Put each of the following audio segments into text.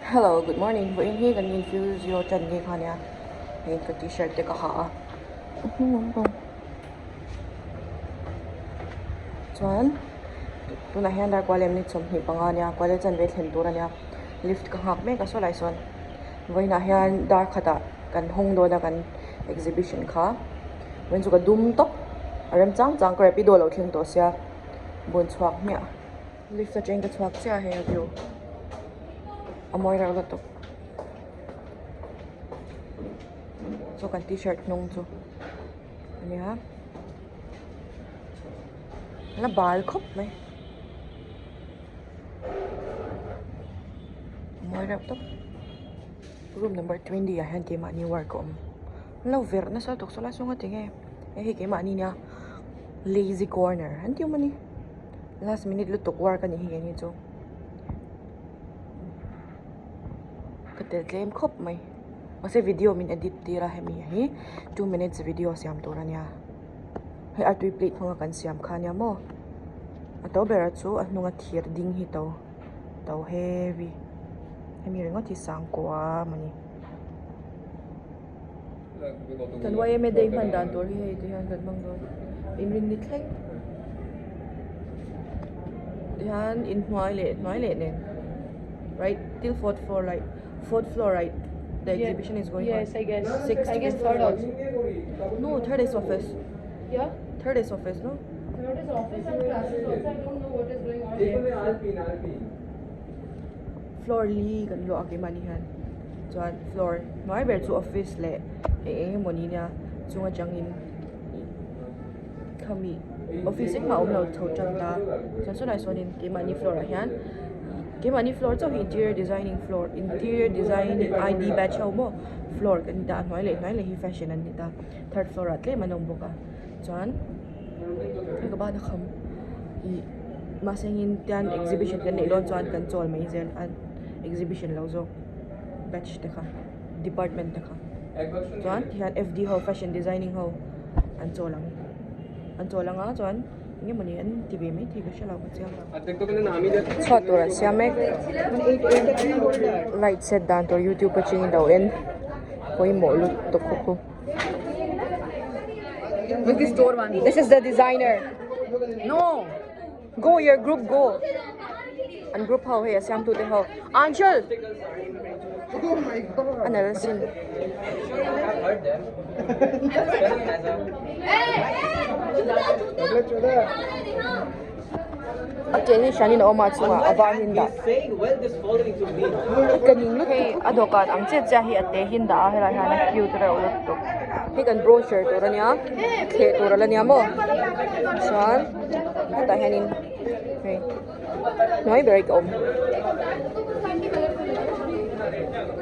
Hello, good morning. Vainu hi kan INFUSIO chan ni khania. Hey ka t-shirt te ka ha. Chuan tuna hian dar kwalem ni chom hi panga nia kwale chan ve thlen tur ania lift ka hak me ka so lai son. Vaina hian dar khata kan hong do da kan exhibition kha. Wen chu ka dum tok aram chang chang ka rapido lo thling to sia bon chhuak mia. Lift a cheng ka chhuak cha he view. Amoy ra lo tok. So kan t-shirt nung chu ani ha na bal khop mai moi rap tok room number 20 ya han ke ma ni work om lo ver na sa tok sola sunga tinge he ke ma ni nya lazy corner han ti mani last minute lu tok work ani hi ni chu katel claim khop mai mase video min edit tira hemi hi 2 minutes video siam turania he atui plate phanga kan siam khania mo ato bera chu anunga thir ding hi to heavy hemi ringo thi sang kwa mani kan wai me dei man dan tor hi ti han kan mang do in rin ni thleng han in hmai le ne right till fourth floor right the exhibition is going yes, on. I guess. Sixth I guess and third fourth. also. No, third is office. Yeah? Third is office, no? Third is office and classes also. I don't know what is going on here. Floor Lee kan lo ake manihan. Chuan floor noi ber chu office le moni nia chunga changin khami office ek ma omlo tho chang ta chan so lai sonin ke mani floor a hian ke mani floor chu interior designing ID batch ho mo floor kan da noi le hi fashion an ni ta third floor at le manom boka chuan ke ba da kham I masengin tian exhibition kan nei lon chuan kan chol mai zel an exhibition lo zo batch te kha department te kha chuan hian FD ho fashion designing ho an cholang a chuan nge mani an tibe mai thik shala ba cha atek to kan nami de chwa tora siamek light set dan to YouTube pa ching daw en koi mo lu to ko With the store one. this is the designer No! go your group go and group how here siam tu te ho Anshul Oh my god! another scene okay ni shanin oma chunga avar hinda kaning lu he adokan ang che cha hi ate hinda hera hana cute ra ulot to he kan brochure to rania the to rania mo swan ta hanin hey noi very om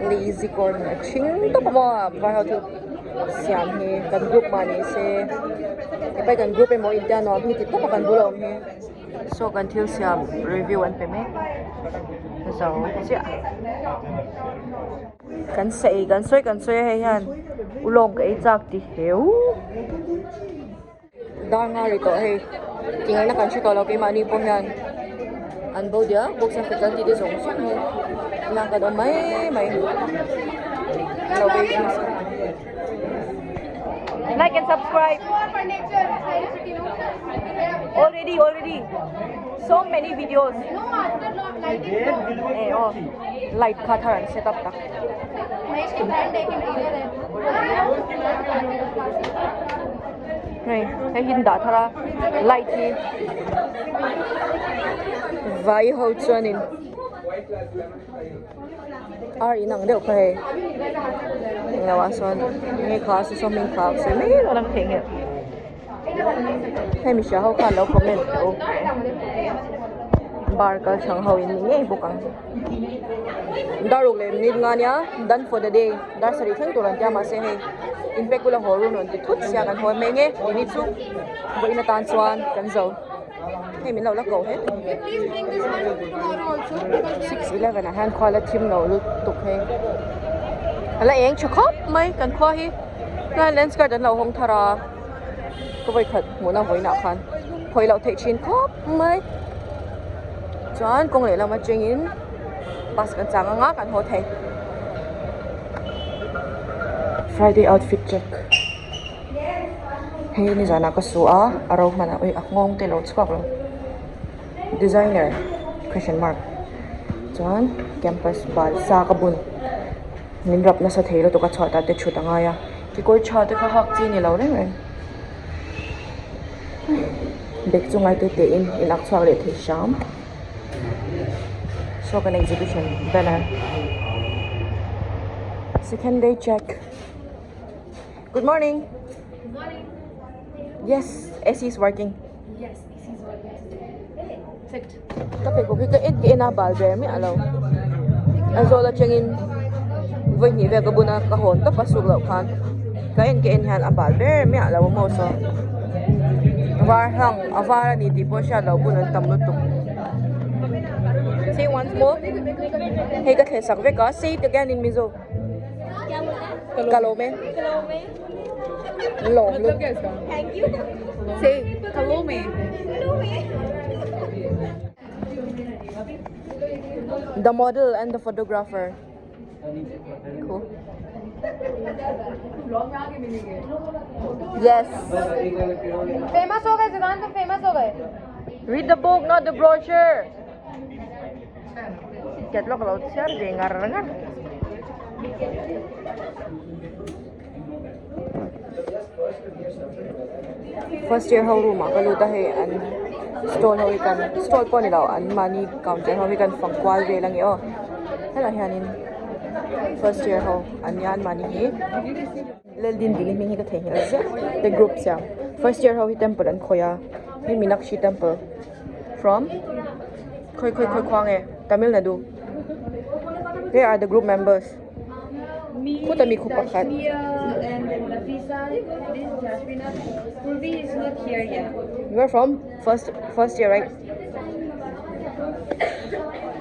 lazy corner ching to mo ba how to siam he kan group mani se e pai kan group e mo india no hi ti to kan bulom he so kan thil siam review an pe me so sia kan soi he yan ulawng ka eichak ti heu dar nga ri to he tingai na kan chito lo ke mani po yan an bo dia box sa kan ti de song song he lang ka do mai lo be like and subscribe already so many videos No, after lighting. oh light ka tharan set up tak मैं इसकी brand एक interior है. hey hey hinda thara light hi vai ho chuanin ar inang deuh kha he ngawa son nge kha su som min kha se me lo lang theng he hey mi sha ho kha lo comment okay bar ka chang ho in nge bukang daruk le nit nga nya done for the day dar sari thang turan ja ma se he impact kula horun on ti thut sia kan hoi me nge ni chu bo ina tan chuan kan zo hey min lo la ko he Please bring this one tomorrow also. 611 a hand khwala thim lo lu tuk he ala eng chakhop mai kan khwa hi na lens card an lo hong thara ko vai khat mo na voina khan phoi lo thei chin khop mai chuan kong le la ma chengin pas kan changa nga kan ho thai Friday outfit check hey ni jana ka su a aro mana oi akngong te lo chkak lo designer question mark chuan campus bal sa ka bun nin rap na sa theilo to ka chhata te chuta nga ya ki koi chha te kha hak chi ni lo reng reng bek chungai te te in ak chhuak le the sham so an exhibition banner second day check good morning yes AC is working Yes, this is what it is. Perfect. tapi ko ka ed ke na bal ber mi alo azola changin voi ni ve ka buna ka hon to pasuk lo khan ka en ke en han abal ber mi alo mo so var hang avara ni ti po sha lo bunan tam lu tu say once more hey ka the sak ve ka say it again in mizo kalome long lu Thank you. say Kalome. the model and the photographer cool yes Famous हो गए जुगान तो famous हो गए. read the book not the brochure catalog lo share de ngar ngar first year how room ka luta he an stall ho ikan stall po ni law an money counter ho ikan fangkwal ve lang yo hala hianin first year ho an yan money hi lel din din mi hi ka the hi the group sia first year ho hi temple an khoya hi minakshi temple from khoi khwang e Tamil Nadu they are the group members Me, Kutami ko pa kat. Kashmir, and then Nafisa. This is Jasmina. Purvi is not here yet. you are from first year right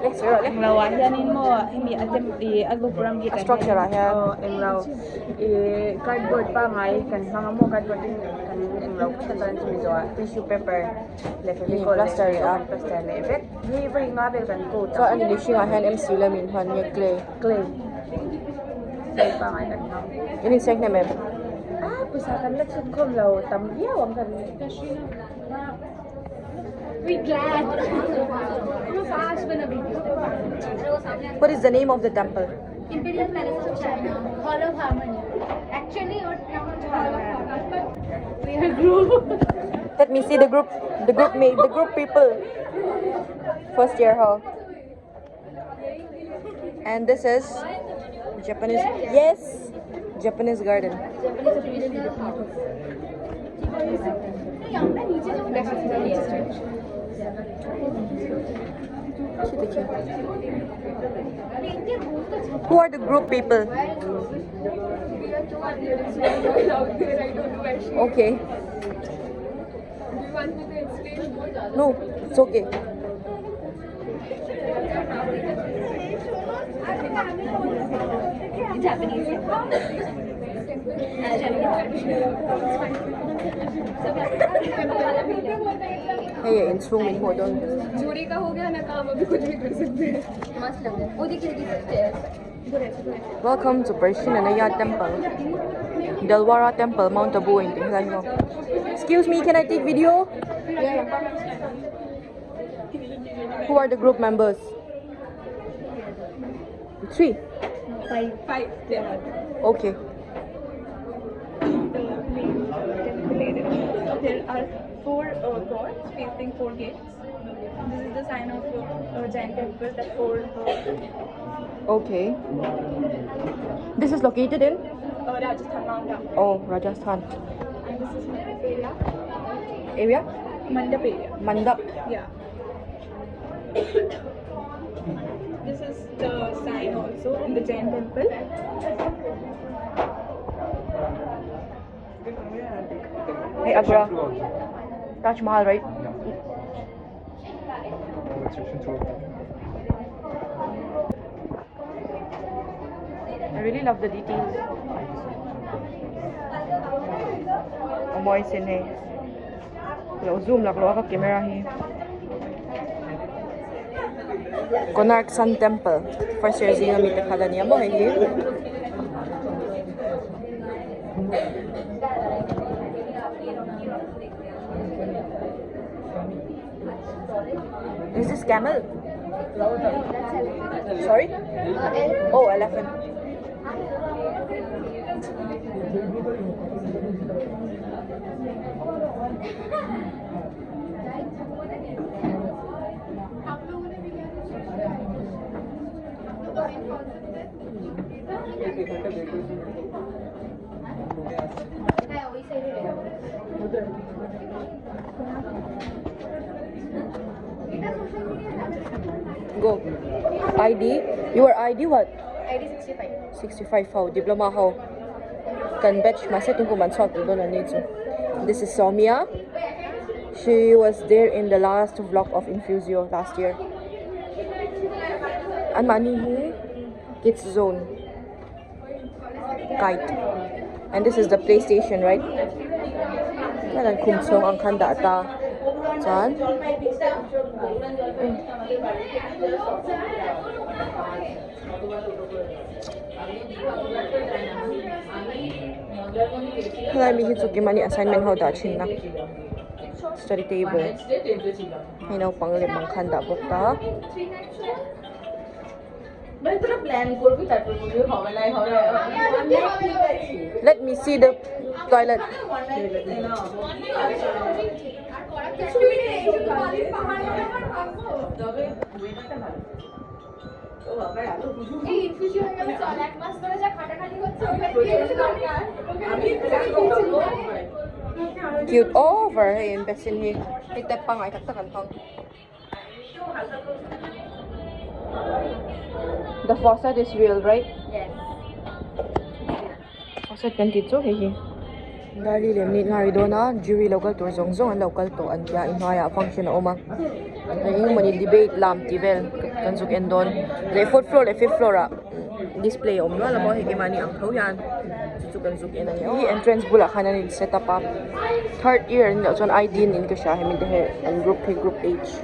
next year Ang lawa hianin mo hindi atem agburam kita structure lah ya ang law cardboard pa ngay kan mga mo cardboard din kan ang law sa tan sa tissue paper left Ni ko plaster ya. plaster na effect ni ba nga ba kan ko so ani li shi han MC lamin han ye clay clay clay pa ngay kan ini check na mem pusakan lang sa kom law tam yawang kan We glad. I'm fast when a video. what is the name of the temple Imperial Palace of China. Hall of Harmony. Actually, not Hall of Harmony, but we are a group. let me see the group people first year hall and this is Japanese yes Japanese garden who are the group people okay no it's okay Japanese. hey instrument ho don जोड़ी का हो गया ना काम अभी कुछ भी कर सकते हैं मस्त लग रहा है वो देखिए welcome to Pershinanaya temple Delwara temple Mount Abu in Tinglango excuse me can I take video who are the group members 3 five okay there are four gods facing four gates. This is the sign of giant temple that four okay this is located in Rajasthan Mount Abu. oh Rajasthan And this is Mandap area. area Mandap area. Mandap Yeah. This is the sign also in the Jain temple. hey Agra Taj Mahal right I really love the details amoy sin hai lo zoom lak lo ka camera hi Konark Sun Temple. First year zinga mi tekhala niya mo hi. Is this camel? Sorry? Oh, elephant. Go. ID. Your ID what? ID 65. 65 how. Diploma how. Can batch masetong kumansot doon na nito. This is Somia. She was there in the last vlog of INFUSIO last year. And Mani Kids Zone. Kite. And this is the PlayStation, right? Yan kumsong ang kanda ata. Diyan. Hello, mi hitsuki mani assignment how da chin na. Study table. Hinaw pang limang kanda bukta. Let me see the toilet. Cute over. Hey, invest in here. Hit pang ay taktakan pang. The faucet is real, right? Yes. Faucet kan tito hey. Dari lemni ngari dona jury local tour zong an local to an kya inhaya function oma. Ay mani debate lam tivel kan zuk endon. Le fourth floor le fifth floor display om la mo higi mani ang thau yan. Zuk kan zuk en ani entrance bula khana ni set up up. Third year ni chon ID nin ka sha hemi de and group H.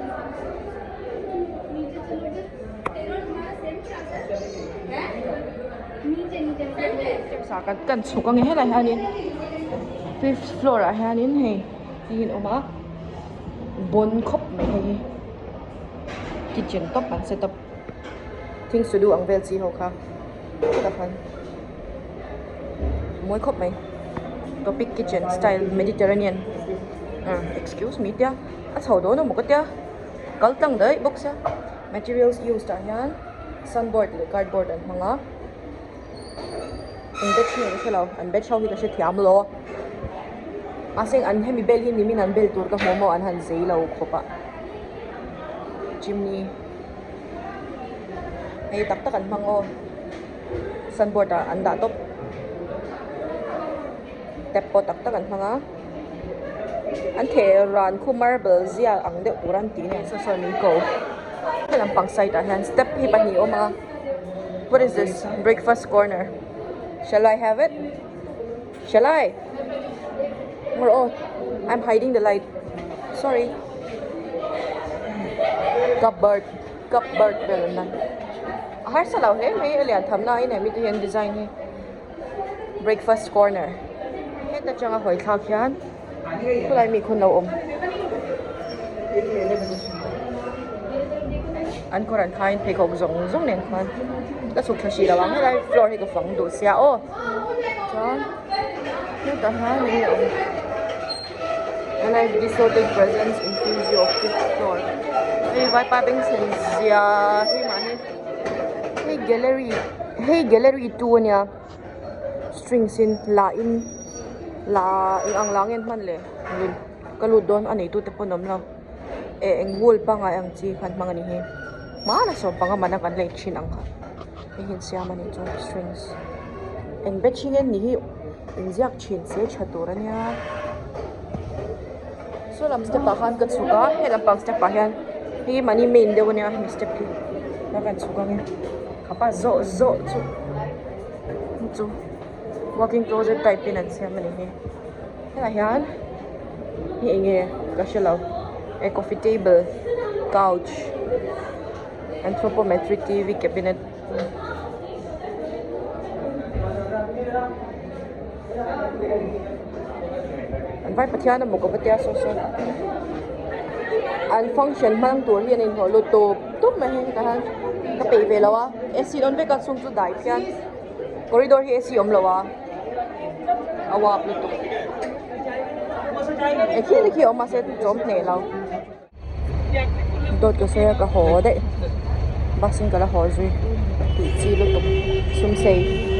Sakat kan sukang he lai hanin. Fifth floor hanin he. Hin oma. Bon khop mai he. Kitchen top and set up. Things to do ang vel si ho kha. Tapan. Moi khop mai. Topic kitchen style Mediterranean. Excuse me tia. A chau do no mo ka tia. Kal tang dai box ya. Materials used yan. Sunboard le cardboard and mga ang batch ni ka law ang batch how hi ka siya thiam lo asing an hemi bel hin ni min an bel tur ka momo an han zei lo khopa chimney ay tak an mango sunboard an da top tepo tak an manga an the ran khu marble zia ang de turan ti ne sa so min ko kalam pang side han step hi pa ni o mga. What is this? Breakfast corner. Shall I have it? Shall I? Oh, I'm hiding the light. Sorry. Cupboard. Cupboard belon na. Ahar sa law he, may alian tham na ina mito yan design he. Breakfast corner. Heta changa hoy khak yan. Kulay mi kun law om. An koran kain pe ko zong nen khan. La suk thashi lawang helai floor he ko fang do sia o. Chan. No ta ha ni o. And I've disordered presents in INFUSIO of fifth floor. Hey, why pa bing sin sia? Hey ma he. Hey gallery. Hey gallery 2 nya. Strings in la in ang langin man le. Kaludon ani tu te ponom law. Eng wool pa nga ang chi khan mga ni he. Mana so pa nga man ang late chin ang ka. Ihin siya man ito strings. Eng betchingen ni inziak chin se chatura niya. So lam step akan kat suka, he lam pang step ahan. Hi mani main de niya ni step ki. Nakan suka ngi. Kapa zo zu. Walking closet type pinan siya man ni. Ayan. Hi inge kasalaw. A coffee table, couch. anthropometric TV cabinet anh vai pathian na mo ko patia so an function mang tur hian in ho lo to tum ma hen ka han ka pe ve lawa AC on ve ka sung chu dai pian corridor hi AC om lawa awa lu tu e khi om ma se chom ne law dot ko se ka ho de basin ka la ho zui ti chi lu tu sum sei